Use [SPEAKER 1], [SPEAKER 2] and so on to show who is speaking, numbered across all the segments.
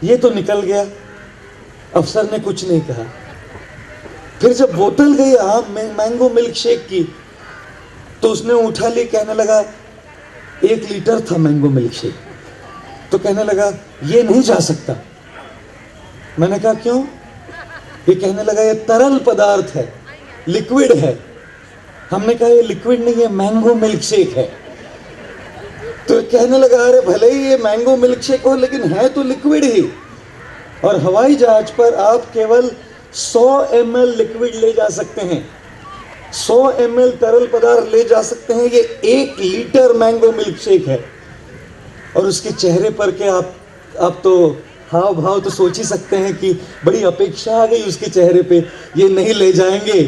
[SPEAKER 1] ये तो निकल गया। अफसर ने कुछ नहीं कहा। फिर जब बोतल गई मैंगो मिल्क शेक की, तो उसने उठा ली, कहने लगा 1 लीटर था मैंगो मिल्क शेक। तो कहने लगा ये नहीं जा सकता। मैंने कहा क्यों? ये कहने लगा ये तरल पदार्थ है, लिक्विड है। हमने कहा ये लिक्विड नहीं है, मैंगो मिल्क शेक है। तो कहने लगा अरे भले ही ये मैंगो मिल्क शेक हो, लेकिन है तो लिक्विड ही। और हवाई जहाज पर आप केवल 100 ml लिक्विड ले जा सकते हैं, 100 ml तरल पदार्थ ले जा सकते हैं। ये 1 लीटर मैंगो मिल्क शेक है। और उसके चेहरे पर के आप तो हाव भाव तो सोच ही सकते हैं कि बड़ी अपेक्षा आ गई उसके चेहरे पे, ये नहीं ले जाएंगे।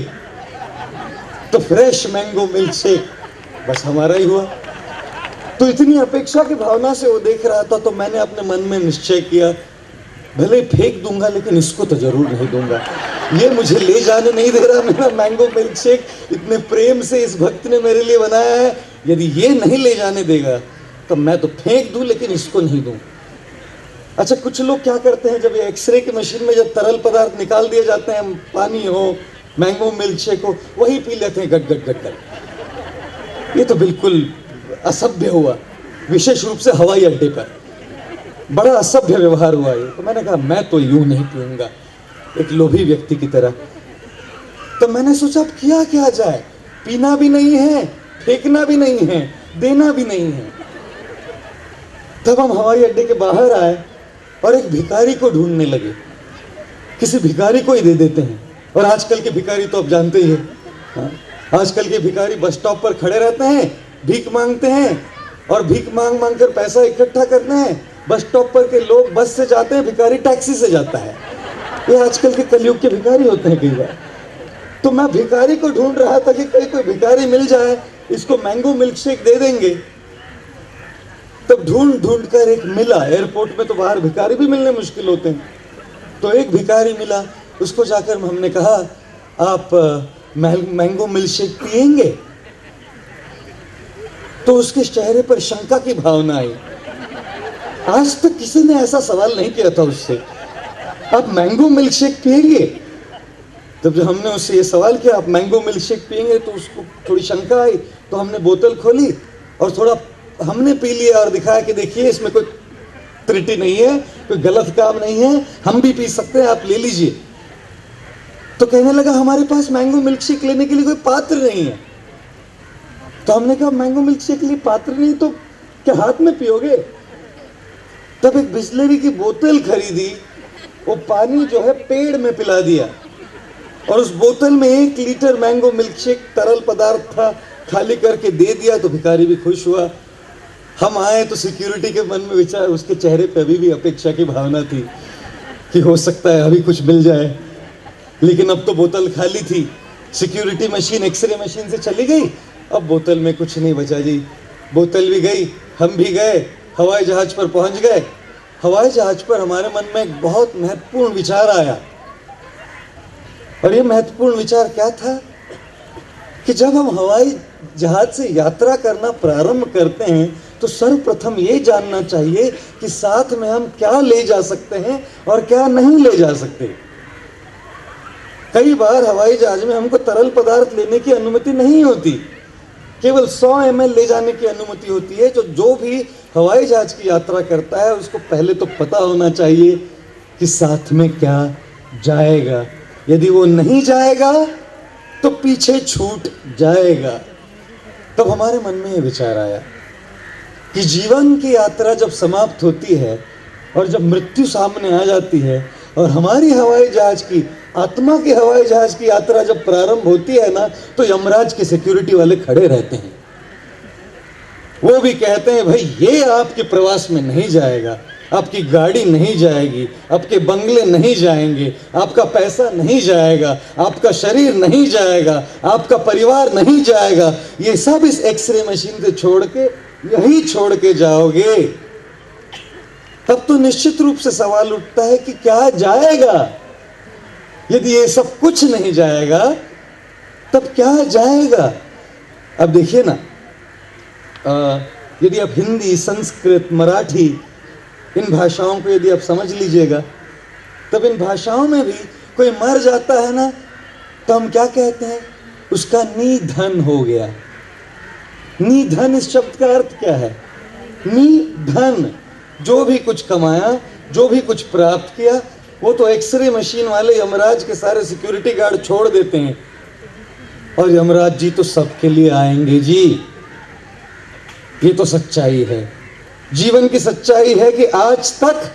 [SPEAKER 1] तो फ्रेश मैंगो मिल्क शेक बस हमारा ही हुआ। तो इतनी अपेक्षा की भावना से वो देख रहा था। तो मैंने अपने मन में निश्चय किया, भले फेंक दूंगा लेकिन इसको तो जरूर नहीं दूंगा। ये मुझे ले जाने नहीं दे रहा मेरा मैंगो मिल्क शेक। इतने प्रेम से इस भक्त ने मेरे लिए बनाया है, यदि ये नहीं ले जाने देगा तो मैं तो फेंक दूं, लेकिन इसको नहीं दूं। अच्छा, कुछ लोग क्या करते हैं, जब ये एक्सरे की मशीन में जब तरल पदार्थ निकाल दिए जाते हैं, पानी हो, मैंगो मिल्क शेक हो, वही पी लेते हैं गट गट गट गट। ये तो बिल्कुल असभ्य हुआ, विशेष रूप से हवाई अड्डे पर बड़ा असभ्य व्यवहार हुआ ये। तो मैंने कहा मैं तो यूं नहीं पीऊंगा, एक लोभी व्यक्ति की तरह। तो मैंने सोचा अब किया क्या जाए, पीना भी नहीं है, फेंकना भी नहीं है, देना भी नहीं है। तब हम हवाई अड्डे के बाहर आए और एक भिखारी को ढूंढने लगे। किसी भिखारी को ही दे देते हैं। और आजकल के भिखारी तो आप जानते ही हैं, आजकल के भिखारी बस स्टॉप पर खड़े रहते हैं, भीख मांगते हैं, और भीख मांग मांग कर पैसा इकट्ठा करते हैं। बस स्टॉप पर के लोग बस से जाते हैं, भिखारी टैक्सी से जाता है। ये आजकल के कलयुग के भिखारी होते हैं कई बार। तो मैं भिखारी को ढूंढ रहा था कि कहीं कोई भिखारी मिल जाए, इसको मैंगो मिल्क शेक दे देंगे। तब ढूंढ ढूंढ कर एक मिला। एयरपोर्ट में तो बाहर भिखारी भी मिलने मुश्किल होते हैं। तो एक भिखारी मिला, उसको जाकर हमने कहा आप मैंगो मिल्क शेक पिएंगे? तो उसके चेहरे पर शंका की भावना आई। आज तक किसी ने ऐसा सवाल नहीं किया था उससे, आप मैंगो मिल्क शेक पिएंगे? तब जब हमने उससे ये सवाल किया आप मैंगो मिल्क शेक पिएंगे, तो उसको थोड़ी शंका आई। तो हमने बोतल खोली और थोड़ा हमने पी लिया और दिखाया कि देखिए इसमें कोई त्रुटि नहीं है, कोई गलत काम नहीं है, हम भी पी सकते हैं, आप ले लीजिए। तो कहने लगा हमारे पास मैंगो मिल्क शेक लेने के लिए कोई पात्र नहीं है। तो हमने कहा मैंगो मिल्क शेक के लिए पात्र नहीं तो क्या हाथ में पियोगे? तब एक बिस्लेरी की बोतल खरीदी, वो पानी जो है पेड़ में पिला दिया, और उस बोतल में 1 लीटर मैंगो मिल्क शेक तरल पदार्थ था, खाली करके दे दिया। तो भिखारी भी खुश हुआ। हम आए तो सिक्योरिटी के मन में विचार, उसके चेहरे पे अभी भी अपेक्षा की भावना थी कि हो सकता है अभी कुछ मिल जाए। लेकिन अब तो बोतल खाली थी। सिक्योरिटी मशीन एक्सरे मशीन से चली गई, अब बोतल में कुछ नहीं बचा जी। बोतल भी गई, हम भी गए, हवाई जहाज पर पहुंच गए। हवाई जहाज पर हमारे मन में एक बहुत महत्वपूर्ण विचार आया। और ये महत्वपूर्ण विचार क्या था कि जब हम हवाई जहाज से यात्रा करना प्रारंभ करते हैं तो सर्वप्रथम ये जानना चाहिए कि साथ में हम क्या ले जा सकते हैं और क्या नहीं ले जा सकते। कई बार हवाई जहाज में हमको तरल पदार्थ लेने की अनुमति नहीं होती, केवल 100 ml ले जाने की अनुमति होती है। जो भी हवाई जहाज की यात्रा करता है उसको पहले तो पता होना चाहिए कि साथ में क्या जाएगा। यदि वो नहीं जाएगा तो पीछे छूट जाएगा। तब हमारे मन में ये विचार आया कि जीवन की यात्रा जब समाप्त होती है और जब मृत्यु सामने आ जाती है और हमारी हवाई जहाज की, आत्मा के हवाई जहाज की यात्रा जब प्रारंभ होती है ना, तो यमराज के सिक्योरिटी वाले खड़े रहते हैं। वो भी कहते हैं भाई ये आपके प्रवास में नहीं जाएगा, आपकी गाड़ी नहीं जाएगी, आपके बंगले नहीं जाएंगे, आपका पैसा नहीं जाएगा, आपका शरीर नहीं जाएगा, आपका परिवार नहीं जाएगा। ये सब इस एक्सरे मशीन से छोड़ के यही छोड़ के जाओगे। तब तो निश्चित रूप से सवाल उठता है कि क्या जाएगा? यदि ये सब कुछ नहीं जाएगा तब क्या जाएगा? अब देखिए ना, यदि आप हिंदी, संस्कृत, मराठी इन भाषाओं को यदि आप समझ लीजिएगा, तब इन भाषाओं में भी कोई मर जाता है ना, तो हम क्या कहते हैं, उसका निधन हो गया। निधन इस शब्द का अर्थ क्या है? निधन, जो भी कुछ कमाया, जो भी कुछ प्राप्त किया, वो तो एक्सरे मशीन वाले यमराज के सारे सिक्योरिटी गार्ड छोड़ देते हैं, और यमराज जी तो सबके लिए आएंगे जी। ये तो सच्चाई है, जीवन की सच्चाई है कि आज तक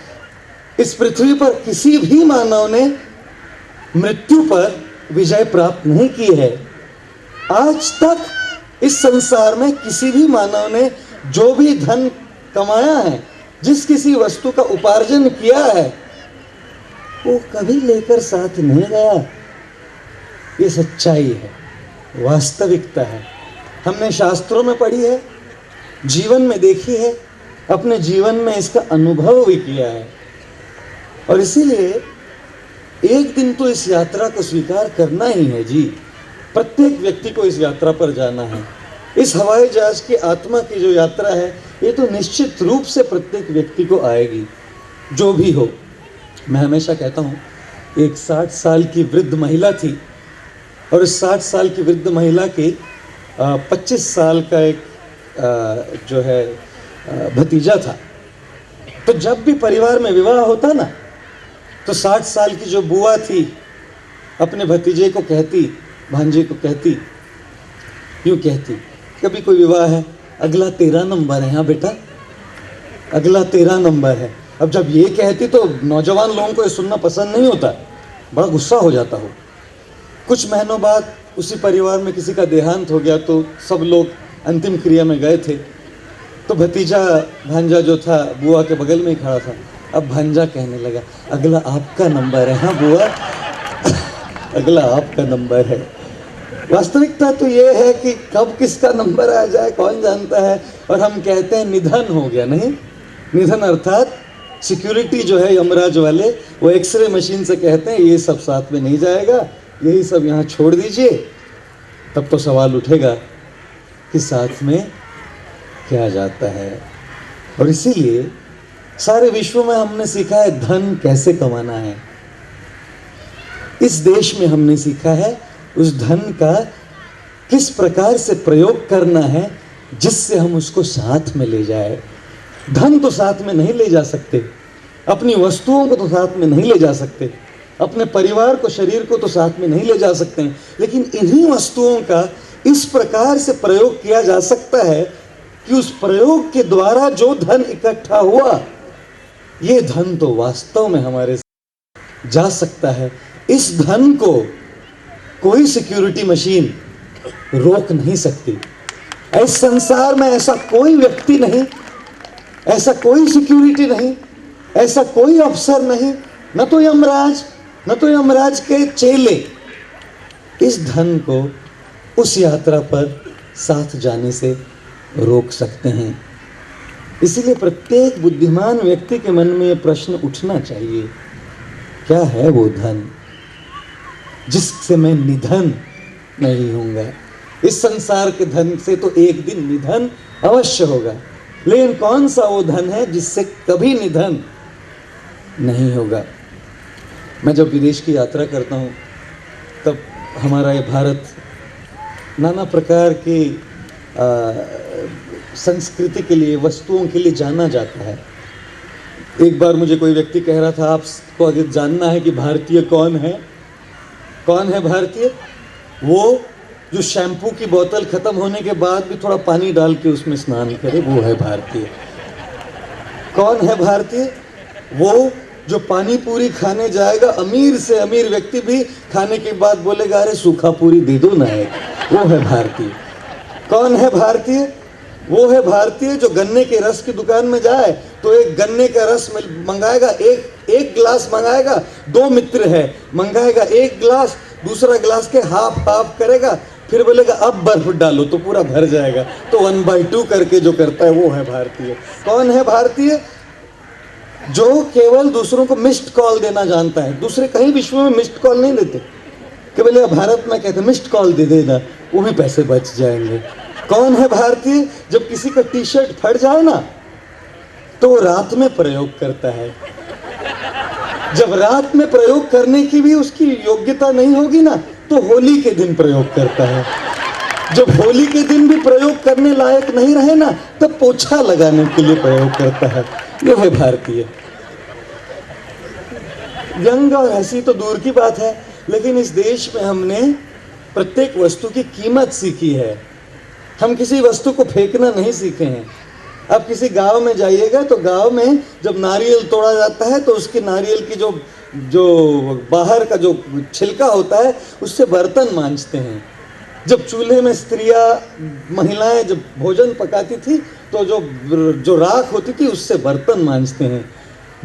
[SPEAKER 1] इस पृथ्वी पर किसी भी मानव ने मृत्यु पर विजय प्राप्त नहीं की है। आज तक इस संसार में किसी भी मानव ने जो भी धन कमाया है, जिस किसी वस्तु का उपार्जन किया है, वो कभी लेकर साथ नहीं गया। ये सच्चाई है, वास्तविकता है। हमने शास्त्रों में पढ़ी है, जीवन में देखी है, अपने जीवन में इसका अनुभव भी किया है। और इसीलिए एक दिन तो इस यात्रा को स्वीकार करना ही है जी। प्रत्येक व्यक्ति को इस यात्रा पर जाना है। इस हवाई जहाज की आत्मा की जो यात्रा है, ये तो निश्चित रूप से प्रत्येक व्यक्ति को आएगी, जो भी हो। मैं हमेशा कहता हूँ, एक 60 साल की वृद्ध महिला थी, और इस 60 साल की वृद्ध महिला के 25 साल का एक जो है भतीजा था। तो जब भी परिवार में विवाह होता ना, तो 60 साल की जो बुआ थी अपने भतीजे को कहती, भांजे को कहती, यूँ कहती, कभी कोई विवाह है, अगला 13 नंबर है, हाँ बेटा अगला 13 नंबर है। अब जब ये कहती तो नौजवान लोगों को ये सुनना पसंद नहीं होता, बड़ा गुस्सा हो जाता हो। कुछ महीनों बाद उसी परिवार में किसी का देहांत हो गया, तो सब लोग अंतिम क्रिया में गए थे। तो भतीजा भांजा जो था बुआ के बगल में ही खड़ा था। अब भांजा कहने लगा, अगला आपका नंबर है, हाँ बुआ अगला आपका नंबर है। वास्तविकता तो ये है कि कब किसका नंबर आ जाए कौन जानता है। और हम कहते हैं निधन हो गया। नहीं, निधन अर्थात सिक्योरिटी जो है यमराज वाले, वो एक्सरे मशीन से कहते हैं ये सब साथ में नहीं जाएगा, यही सब यहाँ छोड़ दीजिए। तब तो सवाल उठेगा कि साथ में क्या जाता है। और इसीलिए सारे विश्व में हमने सीखा है धन कैसे कमाना है। इस देश में हमने सीखा है उस धन का किस प्रकार से प्रयोग करना है जिससे हम उसको साथ में ले जाए। धन तो साथ में नहीं ले जा सकते, अपनी वस्तुओं को तो साथ में नहीं ले जा सकते, अपने परिवार को, शरीर को तो साथ में नहीं ले जा सकते हैं, लेकिन इन्हीं वस्तुओं का इस प्रकार से प्रयोग किया जा सकता है कि उस प्रयोग के द्वारा जो धन इकट्ठा हुआ, ये धन तो वास्तव में हमारे जा सकता है। इस धन को कोई सिक्योरिटी मशीन रोक नहीं सकती। इस संसार में ऐसा कोई व्यक्ति नहीं, ऐसा कोई सिक्योरिटी नहीं, ऐसा कोई अफसर नहीं, न तो यमराज, न तो यमराज के चेले इस धन को उस यात्रा पर साथ जाने से रोक सकते हैं। इसीलिए प्रत्येक बुद्धिमान व्यक्ति के मन में यह प्रश्न उठना चाहिए, क्या है वो धन जिससे मैं निधन नहीं होऊंगा। इस संसार के धन से तो एक दिन निधन अवश्य होगा, लेकिन कौन सा वो धन है जिससे कभी निधन नहीं होगा। मैं जब विदेश की यात्रा करता हूँ तब हमारा ये भारत नाना प्रकार की संस्कृति के लिए, वस्तुओं के लिए जाना जाता है। एक बार मुझे कोई व्यक्ति कह रहा था, आपको अगर जानना है कि भारतीय कौन है, कौन है भारतीय? वो जो शैम्पू की बोतल खत्म होने के बाद भी थोड़ा पानी डाल के उसमें स्नान करे, वो है भारतीय। कौन है भारतीय? वो जो पानी पूरी खाने जाएगा, अमीर से अमीर व्यक्ति भी खाने के बाद बोलेगा अरे सूखा पूरी दे दो ना एक, वो है भारतीय। कौन है भारतीय? वो है भारतीय जो गन्ने के रस की दुकान में जाए तो एक गन्ने का रस मंगाएगा, एक गिलास मंगाएगा, दो मित्र है, मंगाएगा एक गिलास, दूसरा गिलास के हाफ करेगा, फिर बोलेगा अब बर्फ डालो तो पूरा भर जाएगा। तो 1/2 करके जो करता है वो है भारतीय। कौन है भारतीय? जो केवल दूसरों को मिस्ड कॉल देना जानता है। दूसरे कहीं विश्व में मिस्ड कॉल नहीं देते, केवल भारत में कहते मिस्ड कॉल दे देना, वो भी पैसे बच जाएंगे। कौन है भारतीय? जब किसी का टी शर्ट फट जाए ना तो वो रात में प्रयोग करता है। जब रात में प्रयोग करने की भी उसकी योग्यता नहीं होगी ना, तो होली के दिन प्रयोग करता है। जब होली के दिन भी प्रयोग करने लायक नहीं रहे ना, तब पोछा लगाने के लिए प्रयोग करता है। ये है भारतीय। व्यंग और हंसी तो दूर की बात है, लेकिन इस देश में हमने प्रत्येक वस्तु की कीमत सीखी है। हम किसी वस्तु को फेंकना नहीं सीखे हैं। अब किसी गांव में जाइएगा तो गांव में जब नारियल तोड़ा जाता है तो उसके नारियल की जो जो बाहर का जो छिलका होता है उससे बर्तन मांजते हैं। जब चूल्हे में स्त्रियां महिलाएं जब भोजन पकाती थी तो जो राख होती थी उससे बर्तन मांजते हैं।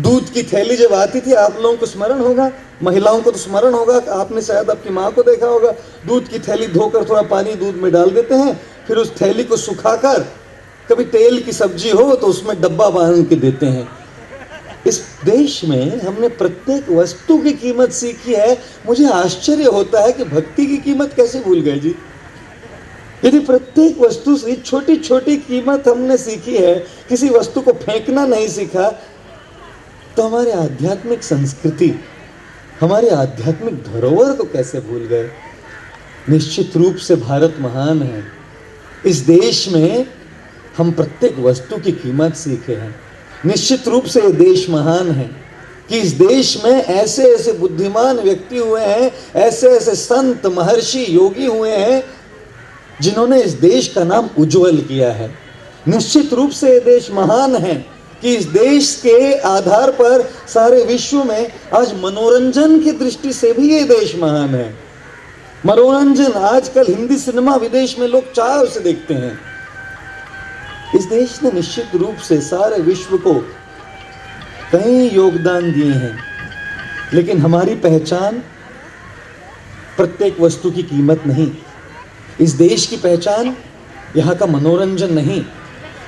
[SPEAKER 1] दूध की थैली जब आती थी, आप लोगों को स्मरण होगा, महिलाओं को तो स्मरण होगा, आपने शायद आपकी माँ को देखा होगा, दूध की थैली धोकर थोड़ा पानी दूध में डाल देते हैं, फिर उस थैली को सुखाकर कभी तेल की सब्जी हो तो उसमें डब्बा बांध के देते हैं। इस देश में हमने प्रत्येक वस्तु की कीमत सीखी है। मुझे आश्चर्य होता है कि भक्ति की कीमत कैसे भूल गए जी। यदि प्रत्येक वस्तु से छोटी छोटी कीमत हमने सीखी है, किसी वस्तु को फेंकना नहीं सीखा, तो हमारे आध्यात्मिक संस्कृति, हमारे आध्यात्मिक धरोहर को कैसे भूल गए। निश्चित रूप से भारत महान है। इस देश में हम प्रत्येक वस्तु की कीमत सीखे हैं। निश्चित रूप से ये देश महान है कि इस देश में ऐसे ऐसे बुद्धिमान व्यक्ति हुए हैं, ऐसे ऐसे संत महर्षि योगी हुए हैं जिन्होंने इस देश का नाम उज्जवल किया है। निश्चित रूप से ये देश महान है कि इस देश के आधार पर सारे विश्व में आज मनोरंजन की दृष्टि से भी ये देश महान है। मनोरंजन आजकल हिंदी सिनेमा विदेश में लोग चाव से देखते हैं। इस देश ने निश्चित रूप से सारे विश्व को कई योगदान दिए हैं, लेकिन हमारी पहचान प्रत्येक वस्तु की कीमत नहीं। इस देश की पहचान यहाँ का मनोरंजन नहीं।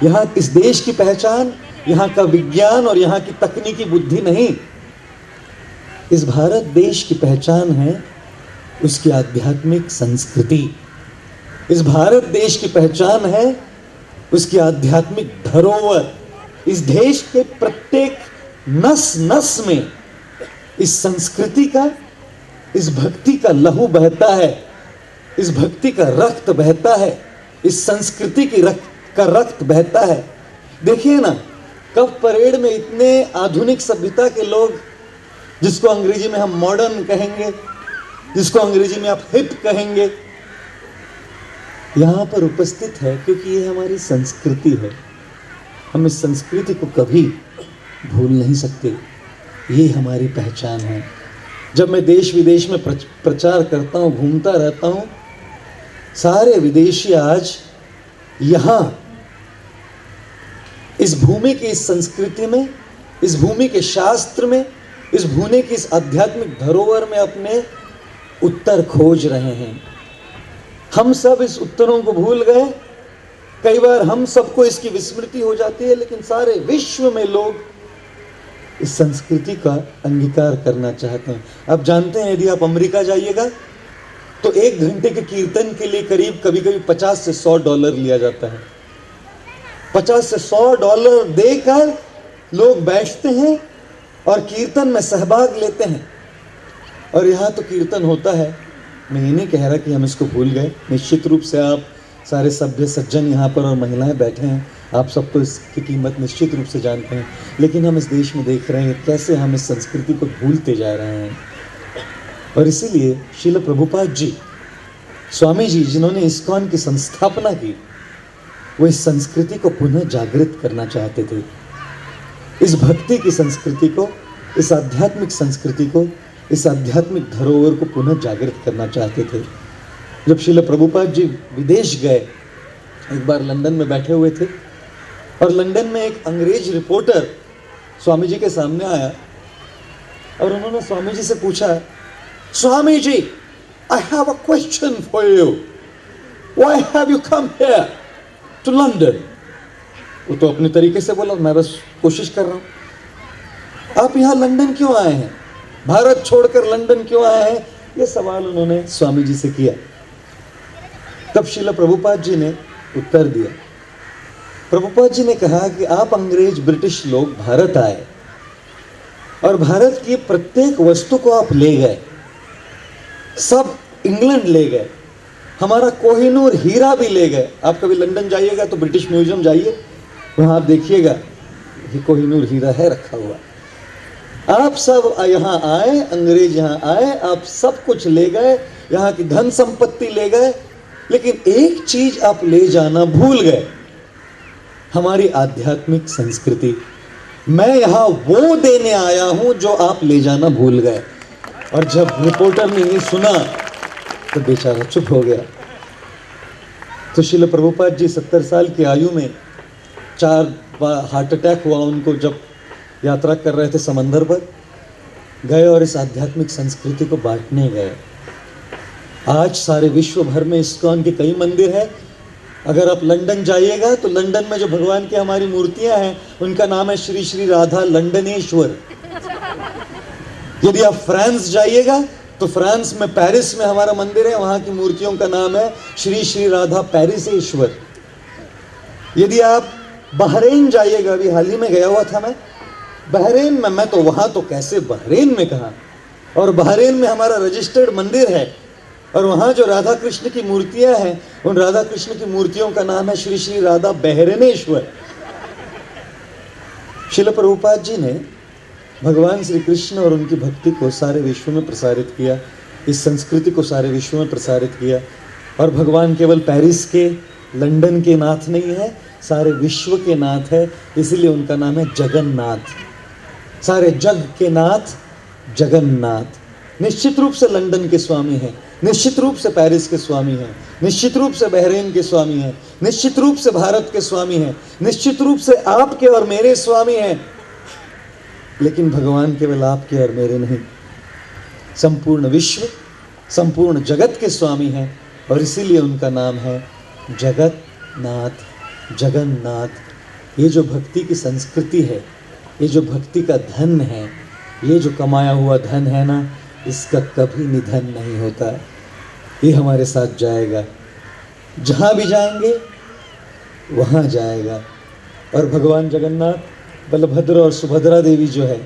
[SPEAKER 1] यहाँ इस देश की पहचान यहाँ का विज्ञान और यहाँ की तकनीकी बुद्धि नहीं। इस भारत देश की पहचान है उसकी आध्यात्मिक संस्कृति। इस भारत देश की पहचान है उसकी आध्यात्मिक धरोहर। इस देश के प्रत्येक नस नस में इस संस्कृति का, इस भक्ति का लहू बहता है, इस भक्ति का रक्त बहता है, इस संस्कृति की का रक्त बहता है। देखिए ना, कब परेड में इतने आधुनिक सभ्यता के लोग, जिसको अंग्रेजी में हम मॉडर्न कहेंगे, जिसको अंग्रेजी में आप हिप कहेंगे, यहाँ पर उपस्थित है क्योंकि ये हमारी संस्कृति है। हम इस संस्कृति को कभी भूल नहीं सकते। ये हमारी पहचान है। जब मैं देश विदेश में प्रचार करता हूँ, घूमता रहता हूँ, सारे विदेशी आज यहाँ इस भूमि की इस संस्कृति में, इस भूमि के शास्त्र में, इस भूमि की इस आध्यात्मिक धरोहर में अपने उत्तर खोज रहे हैं। हम सब इस उत्तरों को भूल गए। कई बार हम सबको इसकी विस्मृति हो जाती है, लेकिन सारे विश्व में लोग इस संस्कृति का अंगीकार करना चाहते हैं। आप जानते हैं, यदि आप अमेरिका जाइएगा तो 1 घंटे के कीर्तन के लिए करीब कभी कभी $50 से $100 लिया जाता है। $50 से $100 देकर लोग बैठते हैं और कीर्तन में सहभाग लेते हैं। और यहाँ तो कीर्तन होता है। मैं ये नहीं कह रहा कि हम इसको भूल गए। निश्चित रूप से आप सारे सभ्य सज्जन यहाँ पर और महिलाएं बैठे हैं, आप सब तो इसकी कीमत निश्चित रूप से जानते हैं। लेकिन हम इस देश में देख रहे हैं कैसे हम इस संस्कृति को भूलते जा रहे हैं। और इसीलिए श्रील प्रभुपाद जी, स्वामी जी, जिन्होंने इस्कॉन की संस्थापना की, वो इस संस्कृति को पुनः जागृत करना चाहते थे। इस भक्ति की संस्कृति को, इस आध्यात्मिक संस्कृति को, इस आध्यात्मिक धरोहर को पुनः जागृत करना चाहते थे। जब श्रील प्रभुपाद जी विदेश गए, एक बार लंदन में बैठे हुए थे और लंदन में एक अंग्रेज रिपोर्टर स्वामी जी के सामने आया और उन्होंने स्वामी जी से पूछा, Swami ji, I have a question for you. Why have you come here to London? वो तो अपने तरीके से बोला, मैं बस कोशिश कर रहा हूँ। आप यहाँ लंदन क्यों आए हैं? भारत छोड़कर लंदन क्यों आए हैं? ये सवाल उन्होंने स्वामी जी से किया। तब श्रील प्रभुपाद जी ने उत्तर दिया, प्रभुपाद जी ने कहा कि आप अंग्रेज ब्रिटिश लोग भारत आए और भारत की प्रत्येक वस्तु को आप ले गए, सब इंग्लैंड ले गए, हमारा कोहिनूर हीरा भी ले गए। आप कभी लंदन जाइएगा तो ब्रिटिश म्यूजियम जाइए, वहाँ आप देखिएगा ये कोहिनूर हीरा है रखा हुआ। आप सब यहाँ आए, अंग्रेज यहाँ आए, आप सब कुछ ले गए, यहाँ की धन संपत्ति ले गए, लेकिन एक चीज आप ले जाना भूल गए, हमारी आध्यात्मिक संस्कृति। मैं यहाँ वो देने आया हूं जो आप ले जाना भूल गए। और जब रिपोर्टर ने ये सुना तो बेचारा चुप हो गया। तो श्रील प्रभुपाद जी 70 साल की आयु में 4 बार हार्ट अटैक हुआ उनको, जब यात्रा कर रहे थे समंदर पर, गए और इस आध्यात्मिक संस्कृति को बांटने गए। आज सारे विश्व भर में इस्कॉन के कई मंदिर हैं। अगर आप लंदन जाइएगा तो लंदन में जो भगवान की हमारी मूर्तियां हैं उनका नाम है श्री श्री राधा लंडनेश्वर। यदि आप फ्रांस जाइएगा तो फ्रांस में पेरिस में हमारा मंदिर है, वहां की मूर्तियों का नाम है श्री श्री राधा पेरिसेश्वर। यदि आप बहरीन जाइएगा, अभी हाल ही में गया हुआ था मैं बहरीन में, मैं तो वहां तो कैसे बहरीन में कहा, और बहरीन में हमारा रजिस्टर्ड मंदिर है और वहाँ जो राधा कृष्ण की मूर्तियाँ हैं उन राधा कृष्ण की मूर्तियों का नाम है श्री श्री राधा बहरनेश्वर। श्रील प्रभुपाद जी ने भगवान श्री कृष्ण और उनकी भक्ति को सारे विश्व में प्रसारित किया, इस संस्कृति को सारे विश्व में प्रसारित किया। और भगवान केवल पेरिस के लंदन के नाथ नहीं है, सारे विश्व के नाथ है, इसीलिए उनका नाम है जगन्नाथ। सारे जग के नाथ जगन्नाथ। निश्चित रूप से लंदन के स्वामी हैं, निश्चित रूप से पेरिस के स्वामी हैं, निश्चित रूप से बहरीन के स्वामी हैं, निश्चित रूप से भारत के स्वामी हैं, निश्चित रूप से आपके और मेरे स्वामी हैं। लेकिन भगवान केवल आपके और मेरे नहीं, संपूर्ण विश्व संपूर्ण जगत के स्वामी हैं और इसीलिए उनका नाम है जगन्नाथ। जगन्नाथ। ये जो भक्ति की संस्कृति है, ये जो भक्ति का धन है, ये जो कमाया हुआ धन है ना, इसका कभी निधन नहीं होता। ये हमारे साथ जाएगा, जहाँ भी जाएंगे वहाँ जाएगा। और भगवान जगन्नाथ, बलभद्र और सुभद्रा देवी जो है,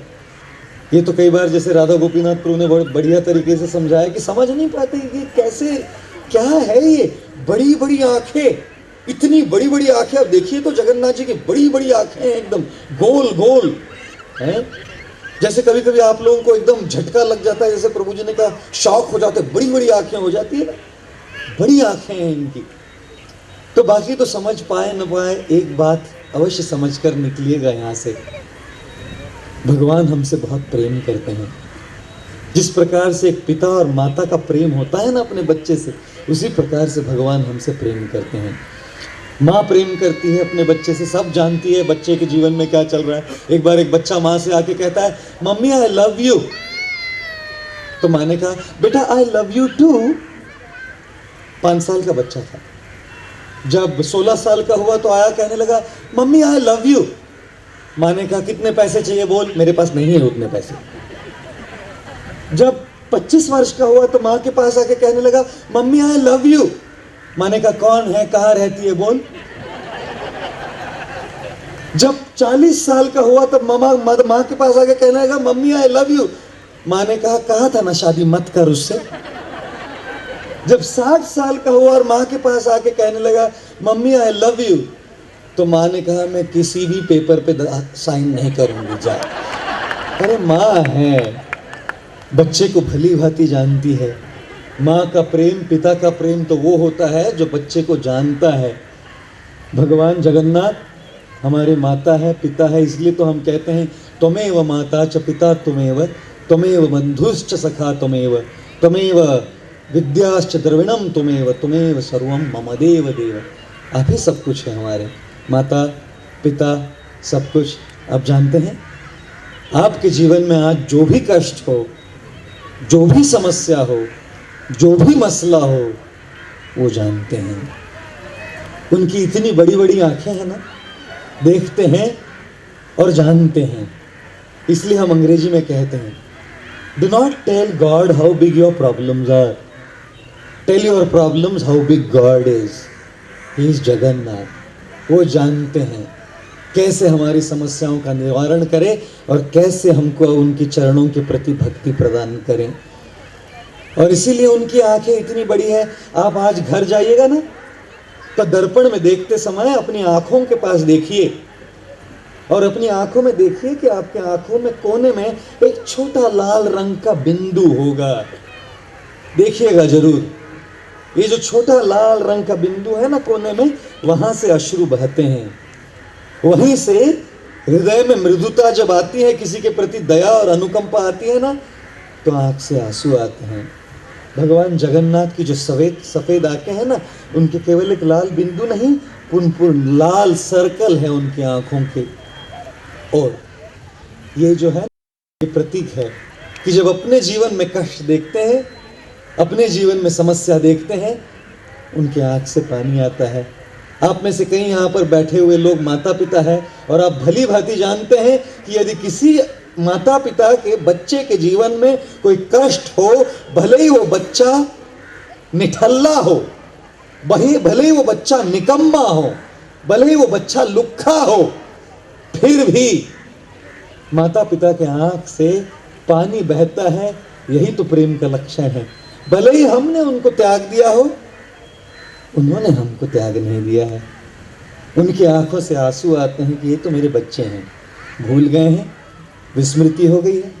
[SPEAKER 1] ये तो कई बार जैसे राधा गोपीनाथ प्रभु ने बहुत बढ़िया तरीके से समझाया कि समझ नहीं पाते कि कैसे क्या है ये बड़ी बड़ी आंखें, इतनी बड़ी बड़ी आंखें। अब देखिए तो जगन्नाथ जी की बड़ी बड़ी आंखें हैं, एकदम गोल गोल हैं। जैसे कभी कभी आप लोगों को एकदम झटका लग जाता है, जैसे प्रभु जी ने कहा शौक हो जाते, बड़ी बड़ी आंखें हो जाती है ना, बड़ी आंखें हैं इनकी। तो बाकी तो समझ पाए न पाए, एक बात अवश्य समझकर निकलिएगा यहाँ से, भगवान हमसे बहुत प्रेम करते हैं। जिस प्रकार से एक पिता और माता का प्रेम होता है ना अपने बच्चे से, उसी प्रकार से भगवान हमसे प्रेम करते हैं। माँ प्रेम करती है अपने बच्चे से, सब जानती है बच्चे के जीवन में क्या चल रहा है। एक बार एक बच्चा माँ से आके कहता है, मम्मी आई लव यू। तो माँ ने कहा, बेटा आई लव यू टू। 5 साल का बच्चा था। जब 16 साल का हुआ तो आया कहने लगा, मम्मी आई लव यू। माँ ने कहा, कितने पैसे चाहिए बोल। मेरे पास नहीं है उतने पैसे। जब 25 वर्ष का हुआ तो माँ के पास आके कहने लगा, मम्मी आई लव यू। माँ ने कहा, कौन है, कहाँ रहती है बोल। जब 40 साल का हुआ तब माँ के पास आके कहने लगा, मम्मी आई लव यू। माँ ने कहा था ना शादी मत कर उससे। जब 60 साल का हुआ और माँ के पास आके कहने लगा, मम्मी आई लव यू, तो माँ ने कहा, मैं किसी भी पेपर पे साइन नहीं करूंगी, जा। अरे माँ है, बच्चे को भली भांति जानती है। माँ का प्रेम, पिता का प्रेम तो वो होता है जो बच्चे को जानता है। भगवान जगन्नाथ हमारे माता है, पिता है, इसलिए तो हम कहते हैं, त्वमेव माता च पिता त्वमेव, त्वमेव बंधुश्च सखा त्वमेव, त्वमेव विद्याश्च द्रविणम त्वमेव, त्वमेव सर्वम मम देव देव। आप ही सब कुछ है हमारे, माता पिता सब कुछ। आप जानते हैं, आपके जीवन में आज जो भी कष्ट हो, जो भी समस्या हो, जो भी मसला हो, वो जानते हैं। उनकी इतनी बड़ी बड़ी आंखें हैं ना, देखते हैं और जानते हैं। इसलिए हम अंग्रेजी में कहते हैं, do not tell God how big your problems are, tell your problems how big God is. He is Jagannath. वो जानते हैं कैसे हमारी समस्याओं का निवारण करें और कैसे हमको उनके चरणों के प्रति भक्ति प्रदान करें। और इसीलिए उनकी आंखें इतनी बड़ी है। आप आज घर जाइएगा ना, तो दर्पण में देखते समय अपनी आंखों के पास देखिए और अपनी आंखों में देखिए कि आपके आंखों में कोने में एक छोटा लाल रंग का बिंदु होगा। देखिएगा जरूर, ये जो छोटा लाल रंग का बिंदु है ना कोने में, वहां से अश्रु बहते हैं। वहीं से हृदय में मृदुता जब आती है, किसी के प्रति दया और अनुकंपा आती है ना, तो आंख से आंसू आते हैं। भगवान जगन्नाथ की जो सफेद आंखें हैं ना, उनके केवल एक लाल बिंदु नहीं, पूर्ण लाल सर्कल है उनकी आंखों के। और ये जो है, ये प्रतीक है कि जब अपने जीवन में कष्ट देखते हैं, अपने जीवन में समस्या देखते हैं, उनके आंख से पानी आता है। आप में से कई यहाँ पर बैठे हुए लोग माता पिता हैं और आप भली भांति जानते हैं कि यदि किसी माता पिता के बच्चे के जीवन में कोई कष्ट हो, भले ही वो बच्चा निठल्ला हो, भले ही वो बच्चा निकम्मा हो, भले ही वो बच्चा लुक्खा हो, फिर भी माता पिता के आंख से पानी बहता है। यही तो प्रेम का लक्षण है। भले ही हमने उनको त्याग दिया हो, उन्होंने हमको त्याग नहीं दिया है। उनकी आंखों से आंसू आते हैं कि ये तो मेरे बच्चे हैं, भूल गए हैं, विस्मृति हो गई है।